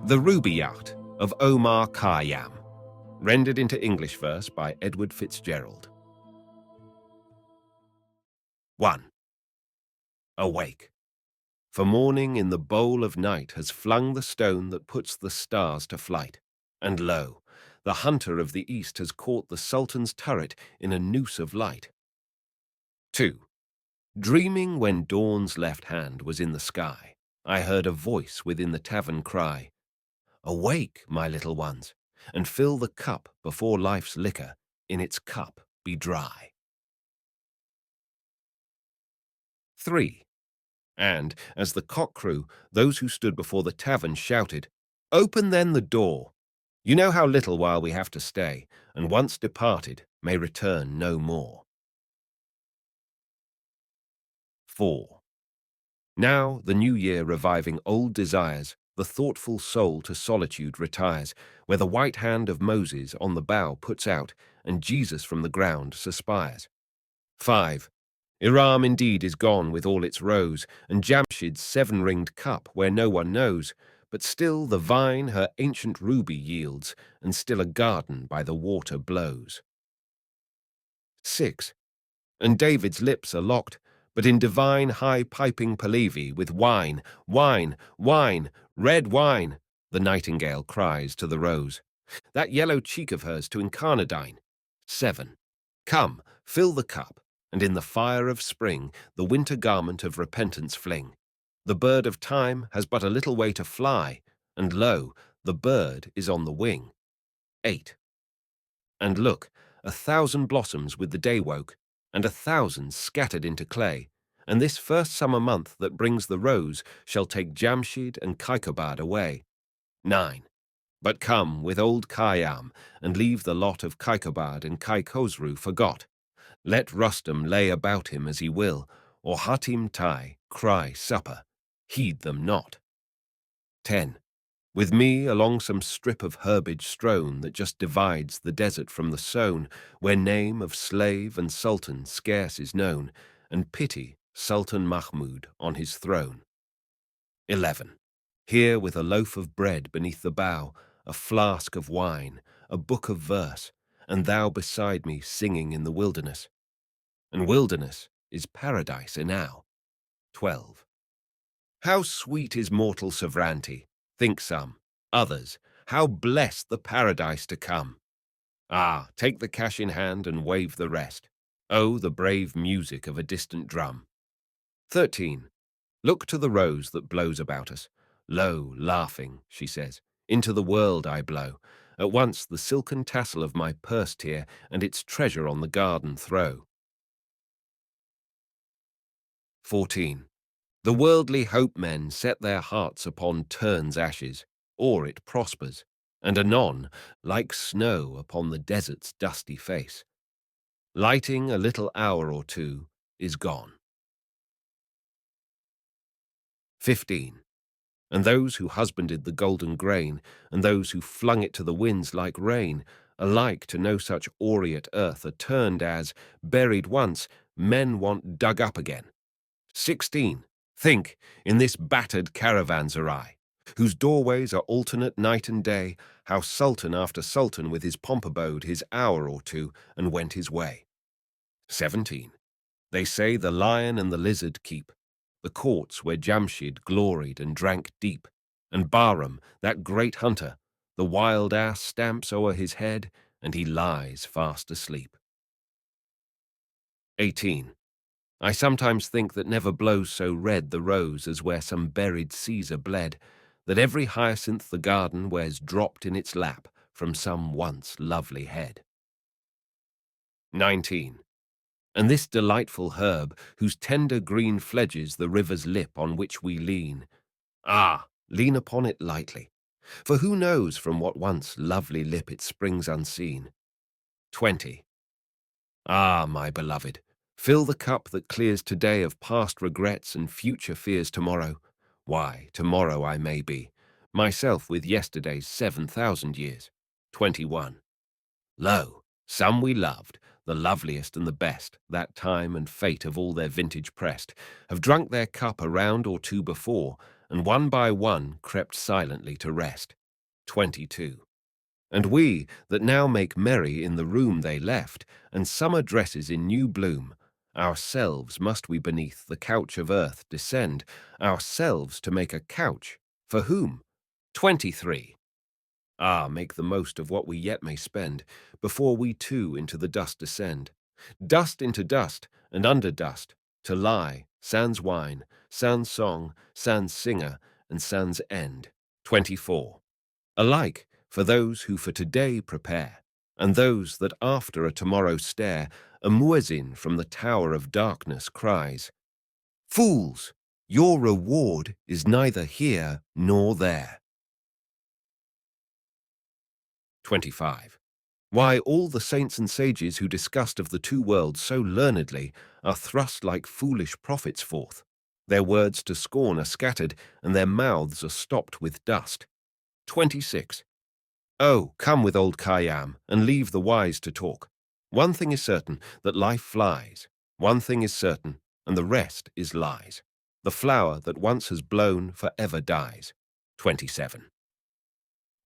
The RUBAIYAT of Omar Khayyam, rendered into English verse by Edward Fitzgerald. 1. Awake, for morning in the bowl of night has flung the stone that puts the stars to flight, and lo, the hunter of the east has caught the Sultan's turret in a noose of light. 2. Dreaming when dawn's left hand was in the sky, I heard a voice within the tavern cry, "Awake, my little ones, and fill the cup before life's liquor in its cup be dry." 3. And, as the cock crew, those who stood before the tavern shouted, "Open then the door! You know how little while we have to stay, and once departed may return no more." 4. Now, the new year reviving old desires, the thoughtful soul to solitude retires, where the white hand of Moses on the bough puts out, and Jesus from the ground suspires. 5. Iram indeed is gone with all its rose, and Jamshid's seven-ringed cup where no one knows, but still the vine her ancient ruby yields, and still a garden by the water blows. 6. And David's lips are locked, but in divine high-piping Pahlavi with wine, wine, wine, red wine, the nightingale cries to the rose, that yellow cheek of hers to incarnadine. 7. Come, fill the cup, and in the fire of spring the winter garment of repentance fling. The bird of time has but a little way to fly, and lo, the bird is on the wing. 8. And look, 1,000 blossoms with the day woke, and 1,000 scattered into clay, and this first summer month that brings the rose shall take Jamshid and Kaikobad away. 9. But come with old Khayyam, and leave the lot of Kaikobad and Khosru forgot. Let Rustum lay about him as he will, or Hatim Tai cry supper, heed them not. 10. With me along some strip of herbage strown that just divides the desert from the sown, where name of slave and sultan scarce is known, and pity Sultan Mahmud on his throne. 11. Here with a loaf of bread beneath the bough, a flask of wine, a book of verse, and thou beside me singing in the wilderness. And wilderness is paradise enow. 12. How sweet is mortal sovereignty, think some, others, how blessed the paradise to come. Ah, take the cash in hand and wave the rest. Oh, the brave music of a distant drum. 13. Look to the rose that blows about us. Lo, laughing, she says, into the world I blow. At once the silken tassel of my purse tear and its treasure on the garden throw. 14. The worldly hope men set their hearts upon Turn's ashes, or it prospers, and anon, like snow upon the desert's dusty face, lighting a little hour or two, is gone. 15. And those who husbanded the golden grain, and those who flung it to the winds like rain, alike to no such aureate earth are turned as, buried once, men want dug up again. 16. Think, in this battered caravanserai, whose doorways are alternate night and day, how sultan after sultan with his pomp abode his hour or two and went his way. 17. They say the lion and the lizard keep the courts where Jamshid gloried and drank deep, and Bahram, that great hunter, the wild ass stamps o'er his head, and he lies fast asleep. 18. I sometimes think that never blows so red the rose as where some buried Caesar bled, that every hyacinth the garden wears dropped in its lap from some once lovely head. 19. And this delightful herb, whose tender green fledges the river's lip on which we lean, ah, lean upon it lightly, for who knows from what once lovely lip it springs unseen. 20. Ah, my beloved, fill the cup that clears today of past regrets and future fears tomorrow. Why, tomorrow I may be, myself with yesterday's 7,000 years. 21. Lo, some we loved, the loveliest and the best, that time and fate of all their vintage pressed, have drunk their cup a round or two before, and one by one crept silently to rest. 22. And we that now make merry in the room they left, and summer dresses in new bloom, ourselves must we beneath the couch of earth descend, ourselves to make a couch, for whom? 23. Ah, make the most of what we yet may spend, before we too into the dust descend. Dust into dust, and under dust, to lie, sans wine, sans song, sans singer, and sans end. 24. Alike for those who for today prepare, and those that after a tomorrow stare, a muezzin from the tower of darkness cries, "Fools, your reward is neither here nor there." 25. Why, all the saints and sages who discussed of the two worlds so learnedly are thrust like foolish prophets forth. Their words to scorn are scattered, and their mouths are stopped with dust. 26. Oh, come with old Khayyam, and leave the wise to talk. One thing is certain, that life flies. One thing is certain, and the rest is lies. The flower that once has blown forever dies. 27.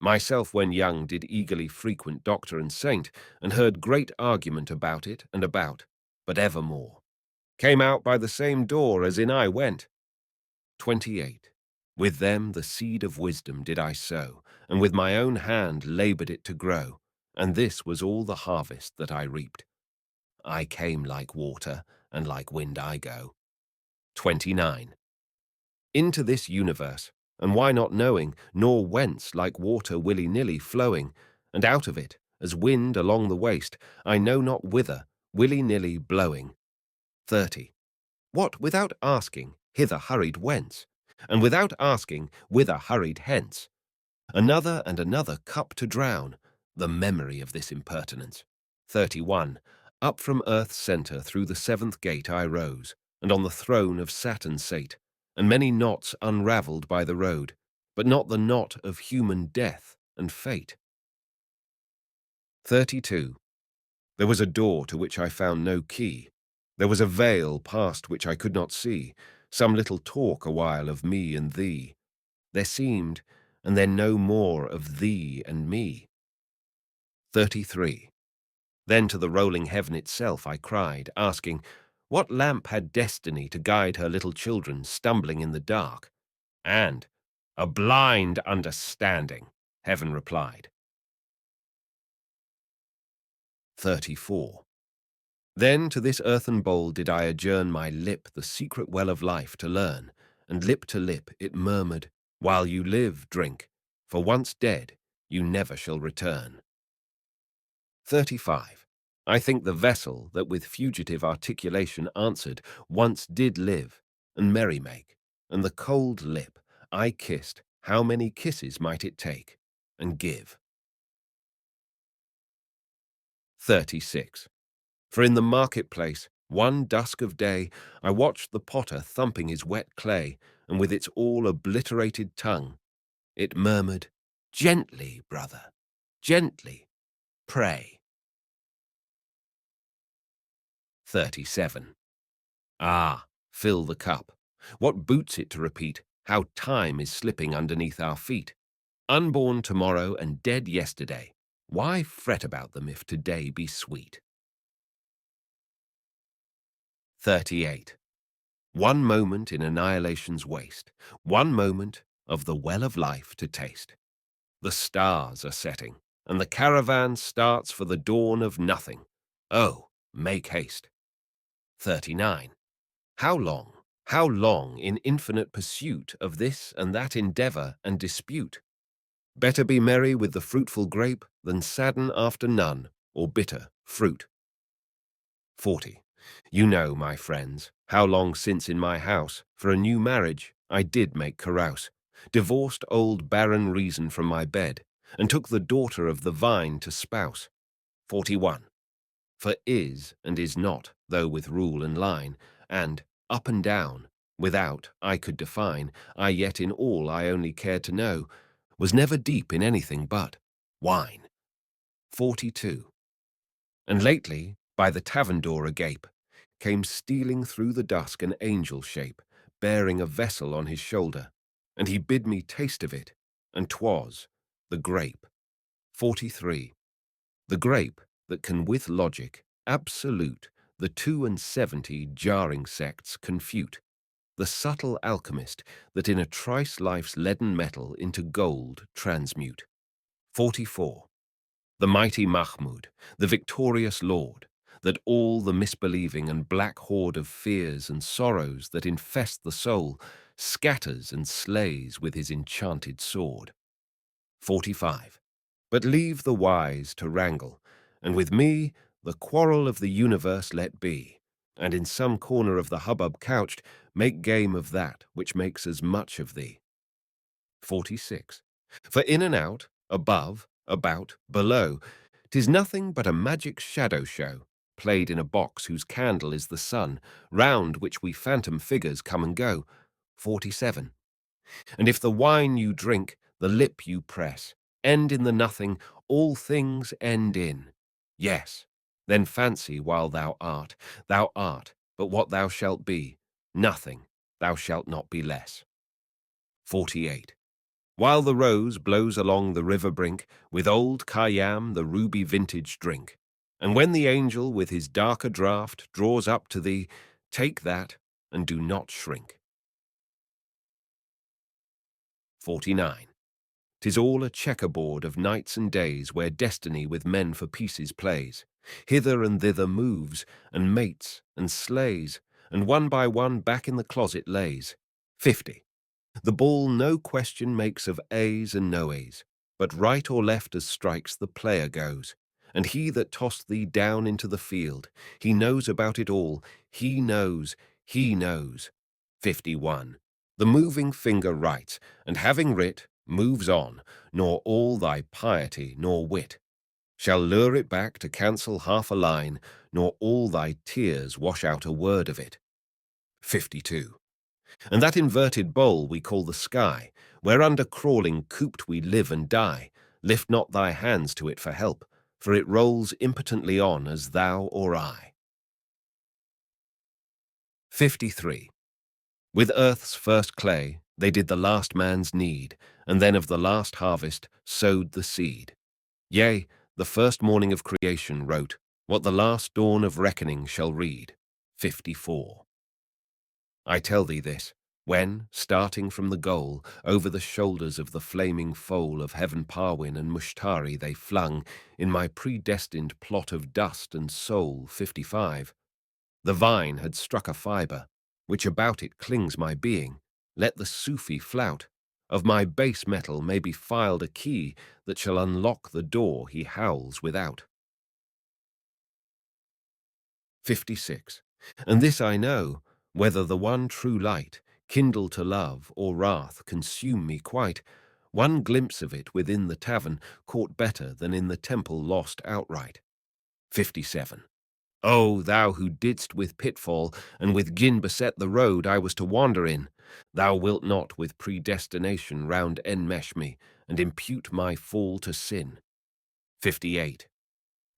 Myself when young did eagerly frequent doctor and saint, and heard great argument about it and about, but evermore. Came out by the same door as in I went. 28. With them the seed of wisdom did I sow, and with my own hand laboured it to grow, and this was all the harvest that I reaped. I came like water, and like wind I go. 29. Into this universe, and why not knowing, nor whence like water willy-nilly flowing, and out of it, as wind along the waste, I know not whither, willy-nilly blowing. 30. What, without asking, hither hurried whence? And without asking, whither hurried hence? Another and another cup to drown, the memory of this impertinence. 31. Up from earth's centre through the seventh gate I rose, and on the throne of Saturn sate, and many knots unravelled by the road, but not the knot of human death and fate. 32. There was a door to which I found no key. There was a veil past which I could not see, some little talk a while of me and thee. There seemed, and then no more of thee and me. 33. Then to the rolling heaven itself I cried, asking, what lamp had destiny to guide her little children stumbling in the dark? And, a blind understanding, heaven replied. 34. Then to this earthen bowl did I adjourn my lip the secret well of life to learn, and lip to lip it murmured, while you live, drink, for once dead, you never shall return. 35. I think the vessel that with fugitive articulation answered, once did live, and merry make, and the cold lip I kissed, how many kisses might it take, and give? 36. For in the marketplace, one dusk of day, I watched the potter thumping his wet clay, and with its all obliterated tongue, it murmured, gently, brother, gently, pray. 37. Ah, fill the cup. What boots it to repeat how time is slipping underneath our feet? Unborn tomorrow and dead yesterday, why fret about them if today be sweet? 38. One moment in annihilation's waste, one moment of the well of life to taste. The stars are setting, and the caravan starts for the dawn of nothing. Oh, make haste. 39. How long in infinite pursuit of this and that endeavour and dispute? Better be merry with the fruitful grape than sadden after none or bitter fruit. 40. You know, my friends, how long since in my house, for a new marriage, I did make carouse, divorced old barren reason from my bed, and took the daughter of the vine to spouse. 41. For is and is not, though with rule and line, and up and down, without I could define, I yet in all I only cared to know, was never deep in anything but wine. 42. And lately, by the tavern door agape, came stealing through the dusk an angel shape, bearing a vessel on his shoulder, and he bid me taste of it, and 'twas the grape. 43. The grape that can with logic absolute the 72 jarring sects confute, the subtle alchemist that in a trice life's leaden metal into gold transmute. 44. The mighty Mahmud, the victorious lord, that all the misbelieving and black horde of fears and sorrows that infest the soul scatters and slays with his enchanted sword. 45. But leave the wise to wrangle, and with me the quarrel of the universe let be, and in some corner of the hubbub couched, make game of that which makes as much of thee. 46. For in and out, above, about, below, 'tis nothing but a magic shadow show, played in a box whose candle is the sun, round which we phantom figures come and go. 47. And if the wine you drink, the lip you press, end in the nothing, all things end in. Yes, then fancy while thou art, but what thou shalt be, nothing, thou shalt not be less. 48. While the rose blows along the river brink, with old Khayyam the ruby vintage drink. And when the angel with his darker draught draws up to thee, take that and do not shrink. 49. 'Tis all a checkerboard of nights and days where destiny with men for pieces plays, hither and thither moves, and mates and slays, and one by one back in the closet lays. 50. The ball no question makes of A's and no A's, but right or left as strikes the player goes. And he that tossed thee down into the field, he knows about it all, he knows, he knows. 51. The moving finger writes, and having writ, moves on, nor all thy piety nor wit shall lure it back to cancel half a line, nor all thy tears wash out a word of it. 52. And that inverted bowl we call the sky, whereunder crawling cooped we live and die, lift not thy hands to it for help, for it rolls impotently on as thou or I. 53. With earth's first clay they did the last man's need, and then of the last harvest sowed the seed. Yea, the first morning of creation wrote, what the last dawn of reckoning shall read. 54. I tell thee this, when, starting from the goal, over the shoulders of the flaming foal of heaven Parwin and Mushtari they flung, in my predestined plot of dust and soul 55, the vine had struck a fibre, which about it clings my being, let the Sufi flout, of my base metal may be filed a key that shall unlock the door he howls without. 56. And this I know, whether the one true light, kindle to love or wrath, consume me quite, one glimpse of it within the tavern caught better than in the temple lost outright. 57. O thou who didst with pitfall and with gin beset the road I was to wander in, thou wilt not with predestination round enmesh me and impute my fall to sin. 58.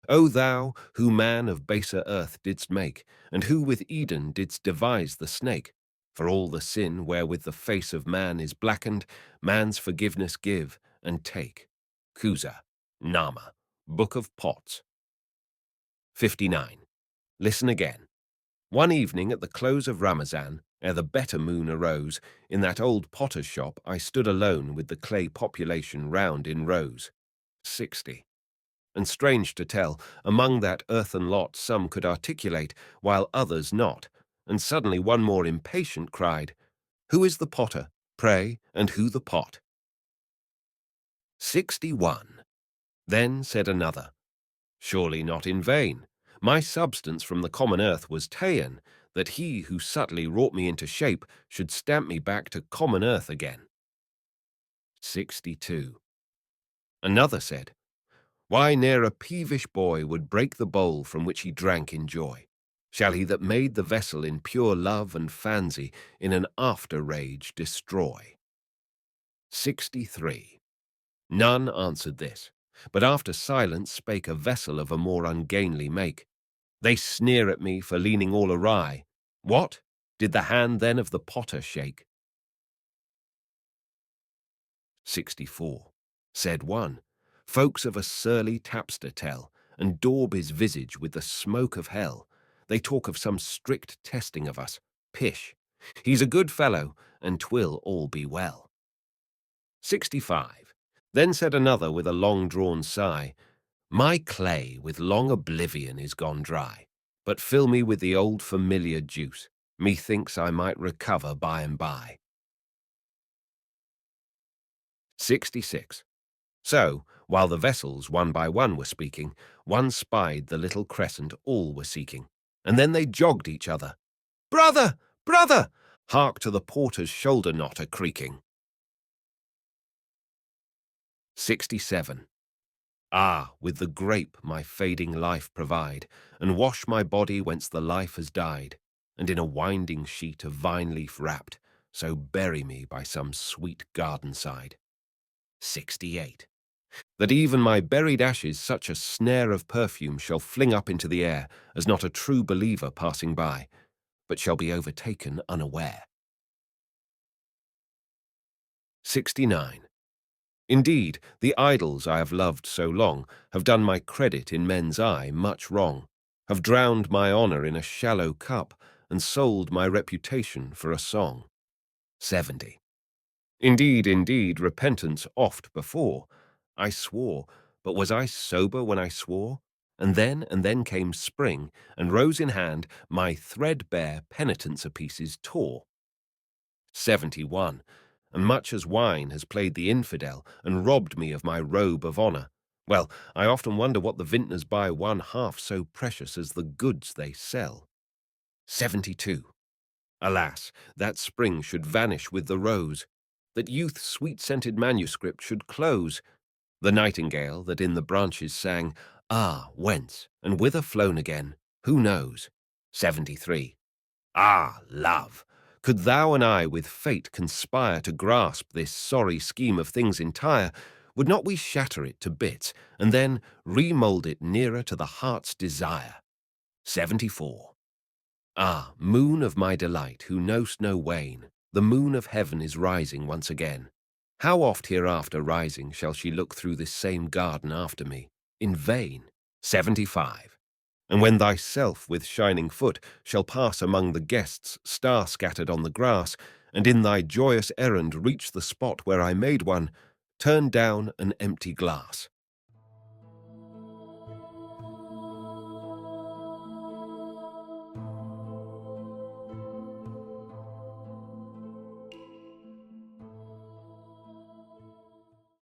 O thou, who man of baser earth didst make, and who with Eden didst devise the snake, for all the sin wherewith the face of man is blackened, man's forgiveness give and take. Kuza, Nama, Book of Pots. 59. Listen again. One evening at the close of Ramazan, ere the better moon arose, in that old potter's shop I stood alone with the clay population round in rows. 60. And strange to tell, among that earthen lot some could articulate, while others not, and suddenly one more impatient cried, who is the potter, pray, and who the pot? 61. Then said another, surely not in vain. My substance from the common earth was ta'en, that he who subtly wrought me into shape should stamp me back to common earth again. 62. Another said, why ne'er a peevish boy would break the bowl from which he drank in joy? Shall he that made the vessel in pure love and fancy in an after rage destroy? 63. None answered this, but after silence spake a vessel of a more ungainly make. They sneer at me for leaning all awry. What? Did the hand then of the potter shake? 64. Said one, folks of a surly tapster tell, and daub his visage with the smoke of hell. They talk of some strict testing of us. Pish! He's a good fellow, and 'twill all be well. 65. Then said another with a long-drawn sigh, my clay with long oblivion is gone dry, but fill me with the old familiar juice. Methinks I might recover by and by. 66. So, while the vessels one by one were speaking, one spied the little crescent all were seeking, and then they jogged each other. Brother! Brother! Hark to the porter's shoulder knot a-creaking. 67. Ah, with the grape my fading life provide, and wash my body whence the life has died, and in a winding sheet of vine leaf wrapped, so bury me by some sweet garden side. 68. That even my buried ashes such a snare of perfume shall fling up into the air as not a true believer passing by, but shall be overtaken unaware. 69. Indeed, the idols I have loved so long have done my credit in men's eye much wrong, have drowned my honour in a shallow cup, and sold my reputation for a song. 70. Indeed, indeed, repentance oft before. I swore, but was I sober when I swore? And then came spring, and rose in hand, my threadbare penitence a pieces tore. 71. And much as wine has played the infidel, and robbed me of my robe of honour, well, I often wonder what the vintners buy one half so precious as the goods they sell. 72. Alas, that spring should vanish with the rose, that youth's sweet-scented manuscript should close, the nightingale that in the branches sang, ah, whence, and whither flown again, who knows? 73. Ah, love! Could thou and I with fate conspire to grasp this sorry scheme of things entire, would not we shatter it to bits, and then remould it nearer to the heart's desire? 74. Ah, moon of my delight, who know'st no wane, the moon of heaven is rising once again. How oft hereafter rising shall she look through this same garden after me? In vain. 75. And when thyself with shining foot shall pass among the guests star-scattered on the grass, and in thy joyous errand reach the spot where I made one, turn down an empty glass.